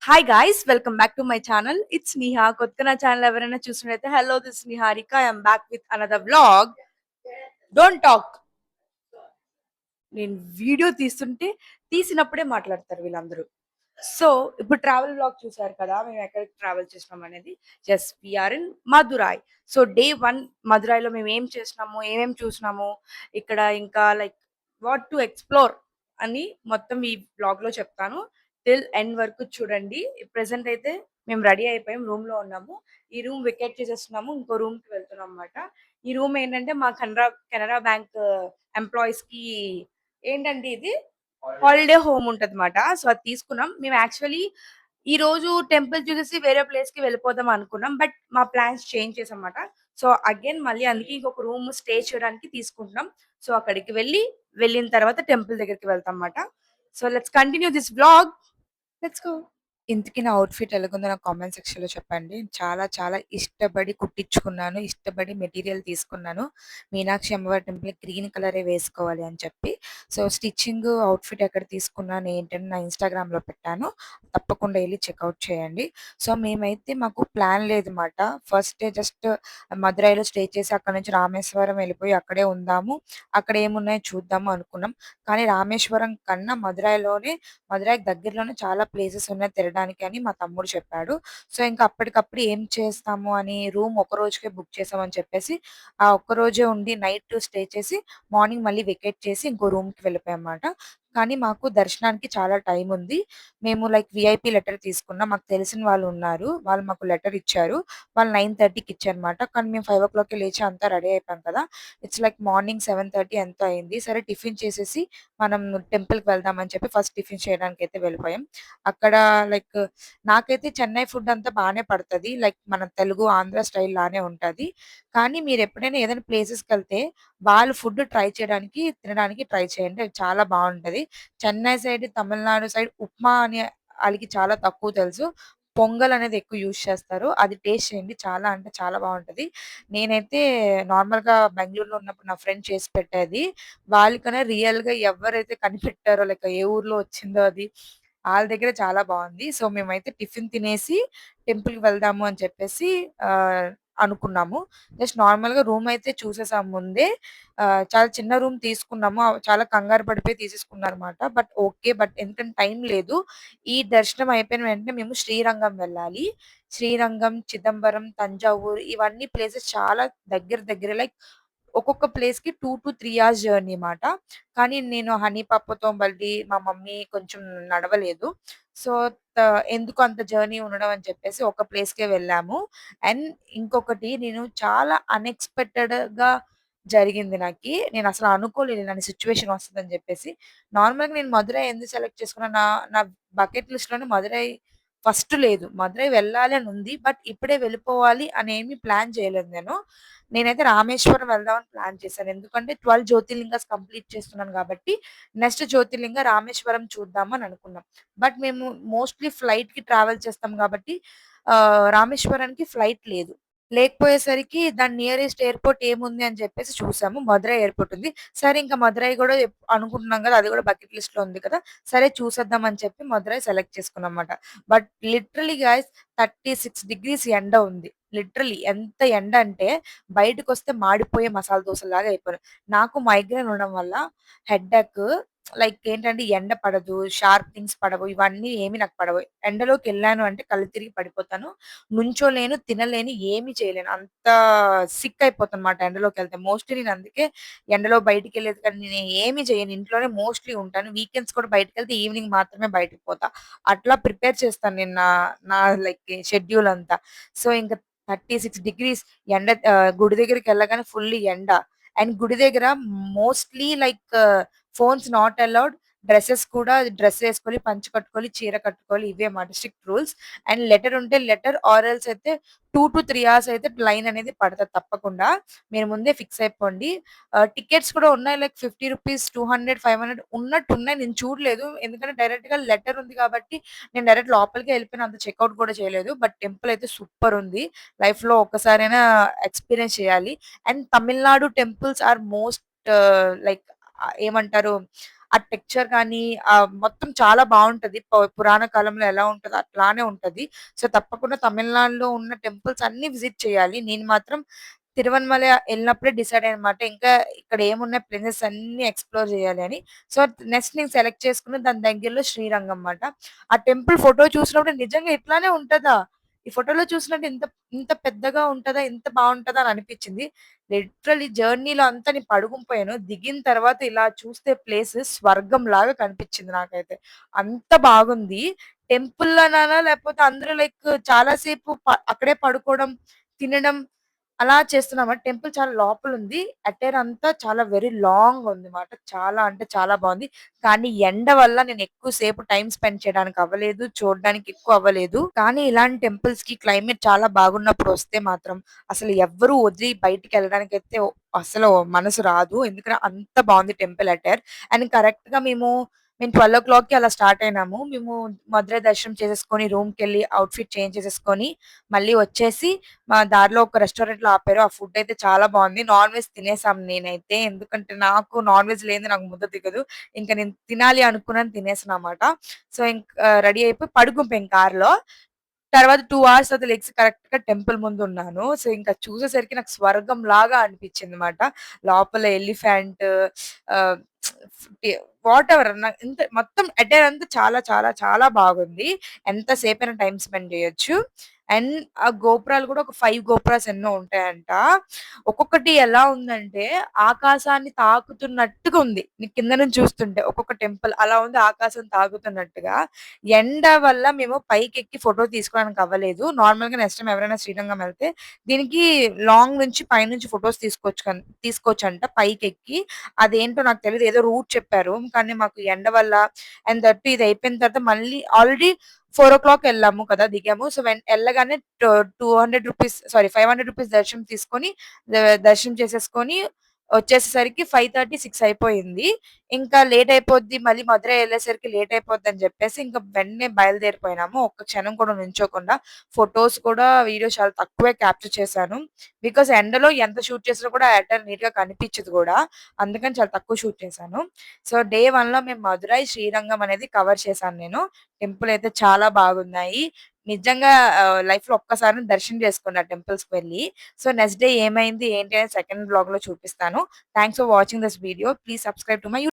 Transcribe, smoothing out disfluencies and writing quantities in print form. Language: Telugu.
Hi guys welcome back to my channel. It's Niha. కొత్తగా నా ఛానల్ ఎవరైనా చూసినట్లయితే hello this Niharika. I'm back with another vlog. Don't talk. నేను వీడియో తీస్తుంటే తీసినప్పుడే మాట్లాడతారు వీళ్ళందరూ. సో ఇప్పుడు ట్రావెల్ వ్లాగ్ చూసారు కదా, మేము ఎక్కడికి ట్రావెల్ చేసినాం అనేది. Yes, we are in Madurai. So day 1 మదురాయిలో మేము ఏం చేసినాము, ఏమేం చూసినాము, ఇక్కడ ఇంకా లైక్ వాట్ టు ఎక్స్ప్లోర్ అని మొత్తం ఈ వ్లాగ్ లో చెప్తాను. టిల్ ఎండ్ వరకు చూడండి. ప్రెసెంట్ అయితే మేము రెడీ అయిపోయాం, రూమ్ లో ఉన్నాము. ఈ రూమ్ వికెట్ చేసేస్తున్నాము, ఇంకో రూమ్ కి వెళ్తున్నాం అనమాట. ఈ రూమ్ ఏంటంటే మా కెనరా కెనరా బ్యాంక్ ఎంప్లాయీస్ కి ఏంటంటే ఇది హాలిడే హోమ్ ఉంటది అనమాట. సో అది తీసుకున్నాం మేము. యాక్చువల్లీ ఈ రోజు టెంపుల్ చూసేసి వేరే ప్లేస్ కి వెళ్ళిపోదాం అనుకున్నాం, బట్ మా ప్లాన్స్ చేంజ్ చేసాం అన్నమాట. సో అగైన్ మళ్ళీ అందుకే ఇంకొక రూమ్ స్టే చేయడానికి తీసుకుంటున్నాం. సో అక్కడికి వెళ్ళిన తర్వాత టెంపుల్ దగ్గరికి వెళ్తాం అన్నమాట. So let's continue this vlog. Let's go. ఇంతకి నా అవుట్‌ఫిట్ ఎలాగుందో నాకు కామెంట్ సెక్షన్‌లో చెప్పండి. చాలా చాలా ఇష్టపడి కుట్టించుకున్నాను. ఇష్టపడి మెటీరియల్ తీసుకున్నాను. మీనాక్షి అమ్మవారి టెంపుల్‌కి గ్రీన్ కలరే వేసుకోవాలి అని చెప్పి. సో, స్టిచ్చింగ్ అవుట్‌ఫిట్ ఎక్కడ తీసుకున్నాను ఏంటని నా ఇన్‌స్టాగ్రామ్‌లో పెట్టాను. తప్పకుండా ఎళ్లి చెకౌట్ చేయండి. సో, మేమైతే మాకు ప్లాన్ లేదన్నమాట. ఫస్ట్ డే జస్ట్ మదురైలో స్టే చేసి అక్కడి నుంచి రామేశ్వరం వెళ్ళిపోయి అక్కడే ఉందాము. అక్కడ ఏమున్నాయో చూద్దాము అనుకున్నాం. కానీ రామేశ్వరం కన్నా మదురైకి దగ్గరలోనే చాలా ప్లేసెస్ ఉన్నాయి తిరగడానికి అని మా తమ్ముడు చెప్పాడు. సో, ఇంకా అప్పటికప్పుడు ఏం చేస్తాము అని రూమ్ ఒక రోజుకే బుక్ చేసామని చెప్పేసి, ఆ ఒక్క రోజే ఉండి నైట్ స్టే చేసి, మార్నింగ్ మళ్ళీ వెకేట్ చేసి ఇంకో రూమ్‌కి వెళ్ళిపోయామన్నమాట. కానీ మాకు దర్శనానికి చాలా టైం ఉంది. మేము లైక్ వీఐపీ లెటర్ తీసుకున్నాం. మాకు తెలిసిన వాళ్ళు ఉన్నారు. వాళ్ళు మాకు లెటర్ ఇచ్చారు. వాళ్ళు 9:30కి ఇచ్చారన్నమాట. కానీ మేము 5:00కే లేచి అంతా రెడీ అయిపోయాం కదా! ఇట్స్ లైక్ మార్నింగ్ 7:30 ఎంతో అయింది. సరే టిఫిన్ చేసేసి మనం టెంపుల్‌కి వెళ్దాం అని చెప్పి ఫస్ట్ టిఫిన్ చేయడానికైతే వెళ్ళిపోయాం. అక్కడ లైక్ నాకైతే చెన్నై ఫుడ్ అంతా బానే పడతది. లైక్ మన తెలుగు, ఆంధ్ర స్టైల్ లానే ఉంటది. కానీ మీరెప్పుడైనా ఏదైనా ప్లేసెస్‌కెళ్తే వాళ్ళు ఫుడ్ ట్రై చేయడానికి, తినడానికి ట్రై చేయండి. అది చాలా బావుంటది. చెన్నై సైడ్, తమిళనాడు సైడ్ ఉప్మా అని ఆళ్ళకి చాలా తక్కువ తెలుసు. పొంగల్ అనేది ఎక్కువ యూజ్ చేస్తారు. అది టేస్ట్ చేయండి. చాలా అంటే చాలా బావుంటది. నేనైతే నార్మల్‌గా బెంగుళూరులో ఉన్నప్పుడు నా ఫ్రెండ్ చేసి పెట్టేది. వాళ్ళకన్నా రియల్‌గా ఎవరైతే కనిపెట్టారో లైక్ ఏ ఊర్లో వచ్చిందో అది, ఆళ్ళ దగ్గర చాలా బావుంది. సో, మేమైతే టిఫిన్ తినేసి టెంపుల్‌కి వెళ్దాము అని చెప్పేసి ఆహ్, అనుకున్నాము. జస్ట్ నార్మల్‌గా రూమ్ అయితే చూసేసాం ముందే. చాలా చిన్న రూమ్ తీసుకున్నాము. చాలా కంగారు పడిపోయి తీసేసుకున్నానన్నమాట. But okay. బట్ ఎందుకంటే టైం లేదు. ఈ దర్శనం అయిపోయిన వెంటనే మేము శ్రీరంగం వెళ్ళాలి. శ్రీరంగం, చిదంబరం, తంజావూరు ఇవన్నీ ప్లేసెస్ చాలా దగ్గర దగ్గర లైక్ ఒక్కొక్క ప్లేస్‌కి 2-3 అవర్స్ జర్నీ మాట. కానీ నేను హనీ పాపాతో మళ్ళీ మా మమ్మీ కొంచెం నడవలేదు. సో, త ఎందుకు అంత జర్నీ ఉండడం అని చెప్పేసి ఒక ప్లేస్‌కే వెళ్ళాము. అండ్ ఇంకొకటి నేను చాలా అన్‌ఎక్స్‌పెక్టెడ్‌గా జరిగింది నాకి. నేనసలు అనుకోలేదు ఇలాంటి సిట్యుయేషన్ వస్తదని జెప్పేసి. నార్మల్‌గా నేను మదురై ఎందుకు సెలెక్ట్ చేసుకున్నా, నా బకెట్ లిస్ట్‌లోనే మదురై ఫస్ట్ లేదు. మదురై వెళ్ళాలి అని ఉంది. బట్ ఇప్పుడే వెళ్ళిపోవాలి అనేమి ప్లాన్ చేయలేదు నేను. నేనైతే రామేశ్వరం వెళ్దామని ప్లాన్ చేశాను. ఎందుకంటే 12 జ్యోతిర్లింగాస్ కంప్లీట్ చేస్తున్నాను గాబట్టి, నెక్స్ట్ జ్యోతిర్లింగ రామేశ్వరం చూద్దాం అని అనుకున్నాం. బట్ మేము మోస్ట్‌లీ ఫ్లైట్‌కి ట్రావెల్ చేస్తాం గాబట్టి రామేశ్వరానికి ఫ్లైట్ లేదు. లేకపోయేసరికి దాని నియరెస్ట్ ఎయిర్‌పోర్ట్ ఏముంది అని చెప్పేసి చూసాము. మదురై ఎయిర్‌పోర్ట్ ఉంది. సరే ఇంక మదురై గూడా అనుకుంటున్నాం గదా! అది గూడా బకెట్ లిస్ట్‌లో ఉంది కదా! సరే చూసేద్దాం అని చెప్పి మదురై సెలెక్ట్ చేసుకున్నామన్నమాట. బట్ లిటరల్లీ గైస్ 36 డిగ్రీస్ ఎండ ఉంది. లిటరల్లీ ఎంత ఎండ అంటే బయటకొస్తే మాడిపోయే మసాలా దోసల్లాగా అయిపోయాను. నాకు మైగ్రేన్ ఉండడం వల్ల హెడ్‌ఏక్ లైక్ ఏంటంటే ఎండ పడదు, షార్ప్ థింగ్స్ పడవు. ఇవన్నీ ఏమి నాకు పడవు. ఎండలోకెళ్ళాను అంటే కళ్ళు తిరిగి పడిపోతాను. నుంచోలేను, తినలేను, ఏమి చేయలేను. అంత సిక్ అయిపోతానన్నమాట ఎండలోకెళ్తే. మోస్ట్‌లీ నేను అందుకే ఎండలో బయటికెళ్ళేది కానీ నేను ఏమి చేయను. ఇంట్లోనే మోస్ట్‌లీ ఉంటాను. వీకెండ్స్ కూడా బయటికెళ్తే ఈవినింగ్ మాత్రమే బయటికి పోతా. అట్లా ప్రిపేర్ చేస్తాను నేను నా నా లైక్ షెడ్యూల్ అంతా. సో, ఇంక 36 డిగ్రీస్ గుడి దగ్గరికెళ్ళగానే ఫుల్ ఎండ. అండ్ గుడి దగ్గర mostly like phones not allowed. Dresses కూడా డ్రెస్ ఏసుకోవాలి, పంచె కట్టుకోవాలి, చీర కట్టుకోవాలి. ఇవే మాట స్ట్రిక్ట్ రూల్స్. అండ్ లెటర్ ఉంటే లెటర్ ఆర్ ఎల్స్ అయితే 2-3 అవర్స్ అయితే లైన్ అనేది పడతది తప్పకుండా. మీరు ముందే ఫిక్స్ అయిపోండి. టికెట్స్ కూడా ఉన్నాయి లైక్ రూ. 50, 200, 500 ఉన్నట్టున్నాయి. నేను చూడలేదు. ఎందుకంటే డైరెక్ట్‌గా లెటర్ ఉంది కాబట్టి నేను డైరెక్ట్ లోపలికే ఎళ్ళిపోయాను. అంత చెకౌట్ కూడా చేయలేదు. బట్ టెంపుల్ అయితే సూపర్ ఉంది. లైఫ్‌లో ఒక్కసారైనా ఎక్స్‌పీరియన్స్ చేయాలి. And Tamil Nadu temples are most like ఏమంటారు ఆ టెక్స్చర్ కానీ మొత్తం చాలా బావుంటది. పురాణ కాలంలో ఎలా ఉంటదో అట్లానే ఉంటది. సో, తప్పకుండా తమిళనాడులో ఉన్న టెంపుల్స్ అన్నీ విజిట్ చేయాలి. నేను మాత్రం తిరువనమల ఎళ్ళినప్పుడే డిసైడ్ అయ్యానన్నమాట. ఇంకా ఇక్కడ ఏమున్నాయి ప్లేసెస్ అన్నీ ఎక్స్‌ప్లోర్ చేయాలి అని. సో, నెక్స్ట్ నేను సెలెక్ట్ చేసుకున్న దాని దగ్గరలో శ్రీరంగం మాట. ఆ టెంపుల్ ఫోటో చూసినప్పుడు నిజంగా ఇట్లానే ఉంటదా? ఈ ఫోటోలో చూసినట్టు ఇంత ఇంత పెద్దగా ఉంటదా? ఇంత బావుంటదా? అని అనిపించింది. లిటరల్లీ జర్నీలో అంతా నేను పడుకుండిపోయాను. దిగిన తర్వాత ఇలా చూస్తే ప్లేస్ స్వర్గంలాగా కనిపించింది నాకైతే. అంత బాగుంది. టెంపుల్‌లోనానా లేకపోతే అందరూ లైక్ చాలా సేపు అక్కడే పడుకోవడం, తినడం అలా చేస్తున్నామా టెంపుల్ చాలా లోపలుంది. అటైర్ అంతా చాలా వెరీ లాంగ్ ఉంది మాట. చాలా అంటే చాలా బావుంది. కానీ ఎండ వల్ల నేను ఎక్కువ సేపు టైమ్ స్పెండ్ చేయడానికి అవ్వలేదు. చూడడానికి ఎక్కువ అవ్వలేదు. కానీ ఇలాంటి టెంపుల్స్‌కి క్లైమేట్ చాలా బాగున్నప్పుడు వస్తే మాత్రం అసలు ఎవ్వరు వదిలి బయటికెళ్ళడానికైతే అసలు మనసు రాదు. ఎందుకంటే అంత బావుంది టెంపుల్ అటైర్. అండ్ కరెక్ట్‌గా మేము 12:00కి అలా స్టార్ట్ అయినాము. మేము మధురై దర్శనం చేసేసుకొని రూమ్‌కెళ్ళి అవుట్‌ఫిట్ చేంజ్ చేసేసుకొని మళ్ళీ వచ్చేసి మా దారిలో ఒక రెస్టారెంట్‌లో ఆపారు. ఆ ఫుడ్ అయితే చాలా బావుంది. నాన్ వెజ్ తినేసాం నేనైతే. ఎందుకంటే నాకు నాన్ వెజ్ లేనిదే నాకు ముద్ద దిగదు. ఇంక నేను తినాలి అనుకున్నాను తినేసాననమాట. సో, రెడీ అయిపోయి పడుకుండిపోయాం కార్‌లో. తర్వాత 2 అవర్స్ తర్వాత లెగిసి కరెక్ట్‌గా టెంపుల్ ముందున్నాను. సో, ఇంకా చూసేసరికి నాకు స్వర్గంలాగా అనిపించిందన్నమాట. లోపల ఎలిఫెంట్ ఆహ్, టి వాటెవర్ ఇంత మొత్తం అటైర్ అంతా చాలా చాలా చాలా బాగుంది. ఎంత సేపైనా టైమ్ స్పెండ్ చేయొచ్చు. అండ్ ఆ గోపురాలు కూడా ఒక 5 గోపురాస్ ఎన్నో ఉంటాయంట. ఒక్కొక్కటి ఎలా ఉందంటే ఆకాశాన్ని తాకుతున్నట్టుగా ఉంది. నీకు కింద నుంచి చూస్తుంటే ఒక్కొక్క టెంపుల్ అలా ఉంది ఆకాశం తాకుతున్నట్టుగా. ఎండ వల్ల మేము పైకెక్కి ఫోటో తీసుకోవడానికి అవ్వలేదు. నార్మల్‌గా నెక్స్ట్ టైమ్ ఎవరైనా శ్రీరంగం ఎళ్తే దీనికి లాంగ్ నుంచి పైనుంచి ఫోటోస్ తీసుకోవచ్చంట పైకెక్కి. అదేంటో నాకు తెలీదు. ఏదో రూట్ చెప్పారు. కానీ మాకు ఎండ వల్ల అండ్ దట్ ఇది అయిపోయిన తర్వాత మళ్ళీ ఆల్రెడీ 4:00 ఎళ్ళాము కదా! దిగాము. సో, ఎళ్ళగానే రూ. 500 దర్శనం తీసుకొని దర్శనం చేసేసుకొని వచ్చేసేసరికి 5:30, 6 అయిపోయింది. ఇంకా లేట్ అయిపోద్ది. మళ్ళీ మధురై ఎళ్ళేసరికి లేట్ అయిపోద్దని జెప్పేసి ఇంక వెంటనే బయలుదేరిపోయినాము. ఒక్క క్షణం కూడా నుంచోకుండా. ఫోటోస్ కూడా, వీడియోస్ చాలా తక్కువే క్యాప్చర్ చేశాను. బికాజ్ ఎండలో ఎంత షూట్ చేసినా కూడా ఎటర్ నీట్‌గా కనిపించదు గూడా. అందుకని చాలా తక్కువ షూట్ చేశాను. సో, డే 1లో మేము మధురై, శ్రీరంగం అనేది కవర్ చేశాను నేను. టెంపుల్ అయితే చాలా బాగున్నాయి. నిజంగా లైఫ్‌లో ఒక్కసారైనా దర్శనం చేసుకున్నా టెంపుల్స్‌కి వెళ్లి. సో, నెక్స్ట్ డే ఏమైంది, ఏంటి అనేది సెకండ్ వ్లాగ్‌లో చూపిస్తాను. Thanks for watching this video. Please subscribe to my